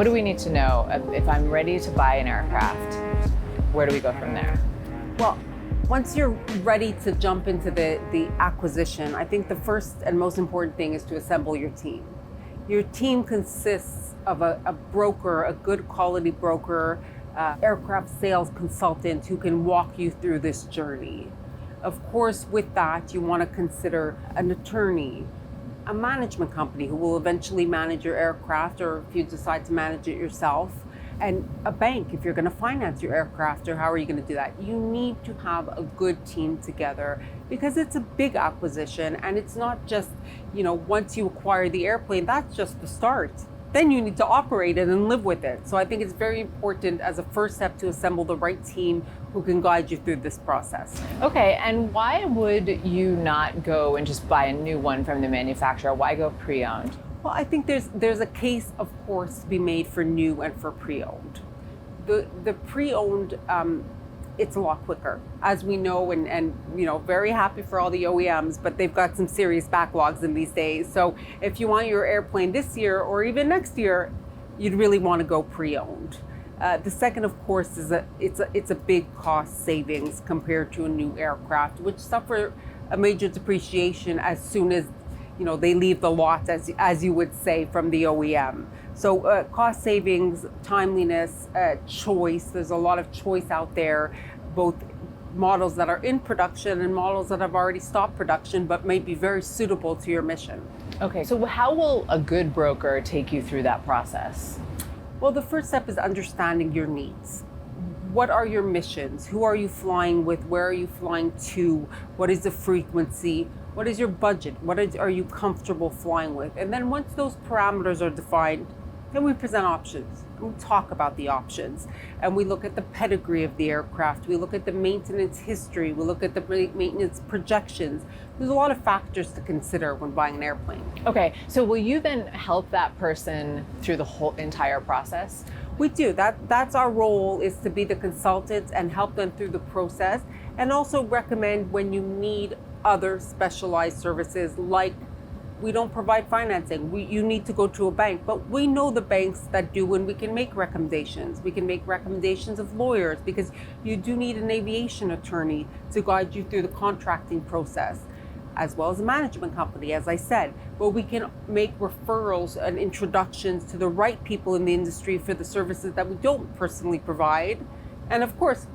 what do we need to know if I'm ready to buy an aircraft? Where do we go from there? Well, once you're ready to jump into the acquisition, I think the first and most important thing is to assemble your team. Your team consists of a broker, a good quality broker, aircraft sales consultant who can walk you through this journey. Of course, with that, you want to consider an attorney, a management company who will eventually manage your aircraft, or if you decide to manage it yourself, and a bank if you're going to finance your aircraft, or how are you going to do that? You need to have a good team together because it's a big acquisition, and it's not just, once you acquire the airplane, that's just the start. Then you need to operate it and live with it. So I think it's very important as a first step to assemble the right team who can guide you through this process. Okay, and why would you not go and just buy a new one from the manufacturer? Why go pre-owned? Well, I think there's a case, of course, to be made for new and for pre-owned. The pre-owned, it's a lot quicker, as we know, and very happy for all the OEMs, but they've got some serious backlogs in these days. So if you want your airplane this year or even next year, you'd really want to go pre-owned. The second, of course, is it's a big cost savings compared to a new aircraft, which suffer a major depreciation as soon as they leave the lot, as you would say, from the OEM. So cost savings, timeliness, choice. There's a lot of choice out there, both models that are in production and models that have already stopped production but may be very suitable to your mission. Okay, so how will a good broker take you through that process? Well, the first step is understanding your needs. What are your missions? Who are you flying with? Where are you flying to? What is the frequency? What is your budget? Are you comfortable flying with? And then once those parameters are defined, then we present options. We talk about the options, and we look at the pedigree of the aircraft. We look at the maintenance history. We look at the maintenance projections. There's a lot of factors to consider when buying an airplane. Okay, so will you then help that person through the whole entire process? We do. That's our role, is to be the consultants and help them through the process, and also recommend when you need other specialized services, like we don't provide financing. You need to go to a bank, but we know the banks that do, and we can make recommendations. We can make recommendations of lawyers, because you do need an aviation attorney to guide you through the contracting process, as well as a management company, as I said. But we can make referrals and introductions to the right people in the industry for the services that we don't personally provide. And of course,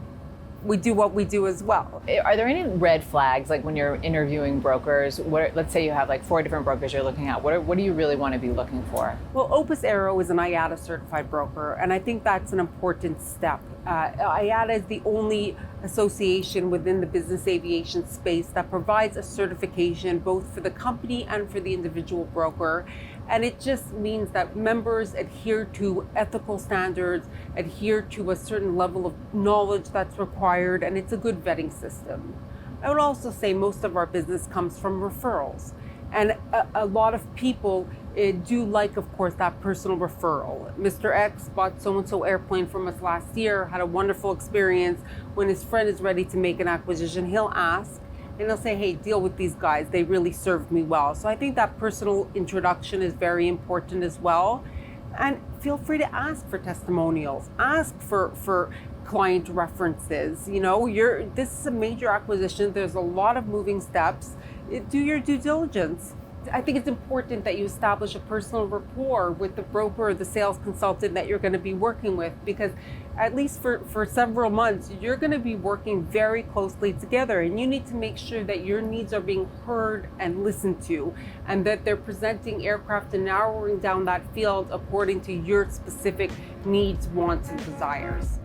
we do what we do as well. Are there any red flags, like when you're interviewing brokers? Let's say you have like 4 different brokers you're looking at. What do you really want to be looking for? Well, Opus Aero is an IADA certified broker, and I think that's an important step. IADA is the only association within the business aviation space that provides a certification both for the company and for the individual broker. And it just means that members adhere to ethical standards, adhere to a certain level of knowledge that's required, and it's a good vetting system. I would also say most of our business comes from referrals. And a lot of people do like, of course, that personal referral. Mr. X bought so-and-so airplane from us last year, had a wonderful experience. When his friend is ready to make an acquisition, he'll ask, and they'll say, hey, deal with these guys. They really served me well. So I think that personal introduction is very important as well. And feel free to ask for testimonials. Ask for client references. This is a major acquisition. There's a lot of moving steps. Do your due diligence. I think it's important that you establish a personal rapport with the broker or the sales consultant that you're going to be working with, because at least for several months, you're going to be working very closely together, and you need to make sure that your needs are being heard and listened to, and that they're presenting aircraft and narrowing down that field according to your specific needs, wants, and desires.